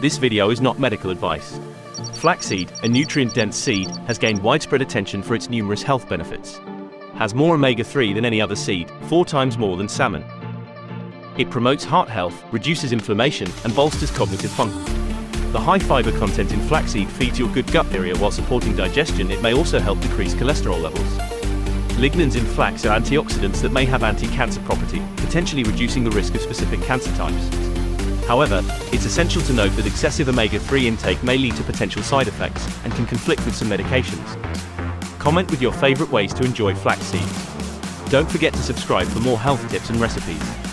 This video is not medical advice. Flaxseed, a nutrient-dense seed, has gained widespread attention for its numerous health benefits. Has more omega-3 than any other seed, 4 times more than salmon. It promotes heart health, reduces inflammation, and bolsters cognitive function. The high fiber content in flaxseed feeds your good gut area while supporting digestion. It may also help decrease cholesterol levels. Lignans in flax are antioxidants that may have anti-cancer property, potentially reducing the risk of specific cancer types. However, it's essential to note that excessive omega-3 intake may lead to potential side effects and can conflict with some medications. Comment with your favorite ways to enjoy flax seeds. Don't forget to subscribe for more health tips and recipes.